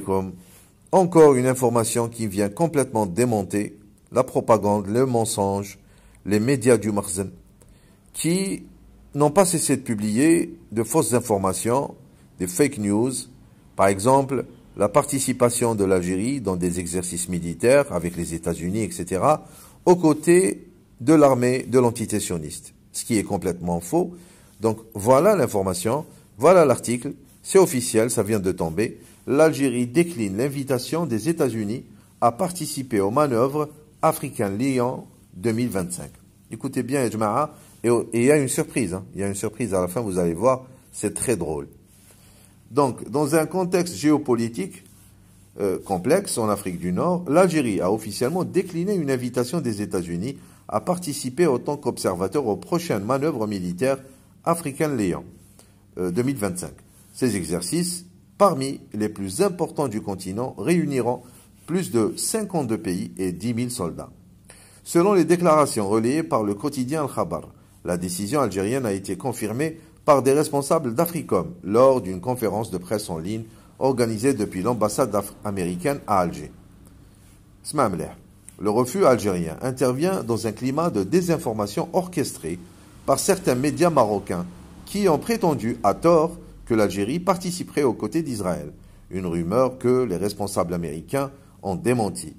Comme encore une information qui vient complètement démonter la propagande, le mensonge, les médias du Makhzen, qui n'ont pas cessé de publier de fausses informations, des fake news. Par exemple, la participation de l'Algérie dans des exercices militaires avec les États-Unis, etc., aux côtés de l'armée de l'entité sioniste, ce qui est complètement faux. Donc voilà l'information, voilà l'article, c'est officiel, ça vient de tomber. L'Algérie décline l'invitation des États-Unis à participer aux manœuvres African Lion 2025. Écoutez bien, Ejma'a, et il y a une surprise, hein. Il y a une surprise à la fin, vous allez voir, c'est très drôle. Donc, dans un contexte géopolitique complexe en Afrique du Nord, l'Algérie a officiellement décliné une invitation des États-Unis à participer en tant qu'observateur aux prochaines manœuvres militaires African Lion 2025. Ces exercices, parmi les plus importants du continent, réuniront plus de 52 pays et 10 000 soldats. Selon les déclarations relayées par le quotidien Al-Khabar, la décision algérienne a été confirmée par des responsables d'Africom lors d'une conférence de presse en ligne organisée depuis l'ambassade américaine à Alger. Le refus algérien intervient dans un climat de désinformation orchestré par certains médias marocains qui ont prétendu à tort que l'Algérie participerait aux côtés d'Israël, une rumeur que les responsables américains ont démenti,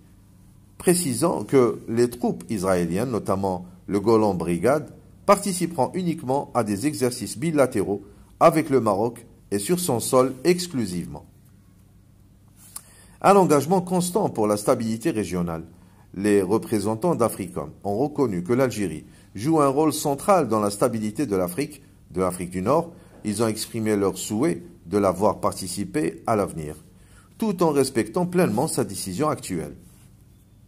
précisant que les troupes israéliennes, notamment le Golan Brigade, participeront uniquement à des exercices bilatéraux avec le Maroc et sur son sol exclusivement. Un engagement constant pour la stabilité régionale. Les représentants d'Africom ont reconnu que l'Algérie joue un rôle central dans la stabilité de l'Afrique du Nord. Ils ont exprimé leur souhait de la voir participer à l'avenir, tout en respectant pleinement sa décision actuelle.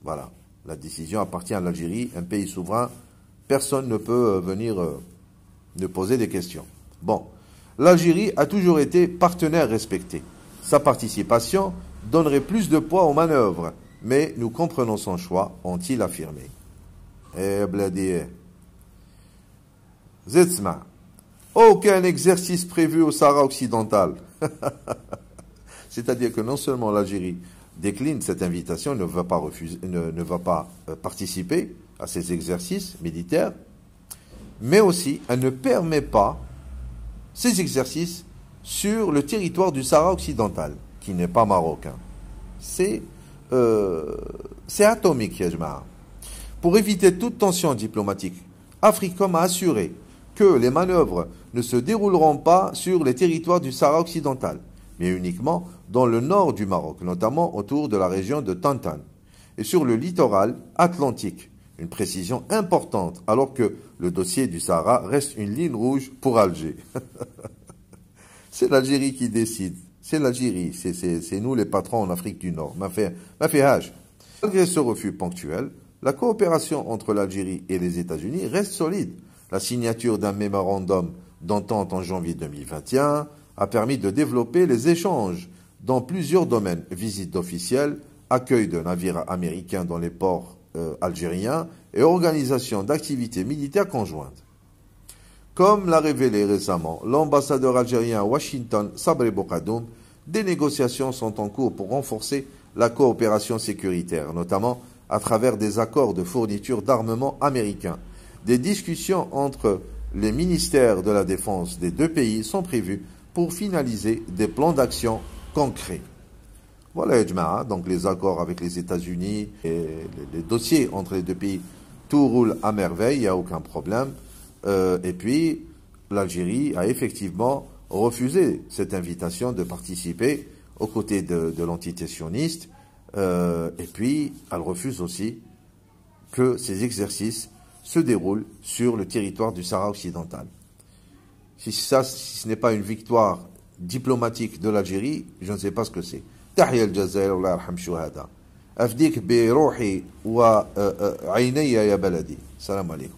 Voilà, la décision appartient à l'Algérie, un pays souverain. Personne ne peut venir ne poser des questions. Bon, l'Algérie a toujours été partenaire respecté. Sa participation donnerait plus de poids aux manœuvres, mais nous comprenons son choix, ont-ils affirmé. Eh, bladi. Zetsma. Aucun exercice prévu au Sahara occidental. C'est-à-dire que non seulement l'Algérie décline cette invitation, ne va pas participer à ces exercices militaires, mais aussi elle ne permet pas ces exercices sur le territoire du Sahara occidental, qui n'est pas marocain. C'est atomique, Yajma. Pour éviter toute tension diplomatique, Africom a assuré que les manœuvres ne se dérouleront pas sur les territoires du Sahara occidental, mais uniquement dans le nord du Maroc, notamment autour de la région de Tantan, et sur le littoral atlantique. Une précision importante, alors que le dossier du Sahara reste une ligne rouge pour Alger. C'est l'Algérie qui décide. C'est l'Algérie. C'est nous les patrons en Afrique du Nord. Malgré ce refus ponctuel, la coopération entre l'Algérie et les États-Unis reste solide. La signature d'un mémorandum d'entente en janvier 2021 a permis de développer les échanges dans plusieurs domaines. Visites officielles, accueil de navires américains dans les ports algériens et organisation d'activités militaires conjointes. Comme l'a révélé récemment l'ambassadeur algérien à Washington, Sabri Boukadoum, des négociations sont en cours pour renforcer la coopération sécuritaire, notamment à travers des accords de fourniture d'armement américains. Des discussions entre les ministères de la Défense des deux pays sont prévues pour finaliser des plans d'action concrets. Voilà, Ejma'a, donc les accords avec les États-Unis et les dossiers entre les deux pays, tout roule à merveille, il n'y a aucun problème. Et puis, l'Algérie a effectivement refusé cette invitation de participer aux côtés de l'entité sioniste. Et puis, elle refuse aussi que ces exercices se déroulent sur le territoire du Sahara occidental. Si ce n'est pas une victoire diplomatique de l'Algérie, je ne sais pas ce que c'est. تحيا الجزائر الله يرحم شهداء أفديك بروحي وعيني يا بلدي السلام عليكم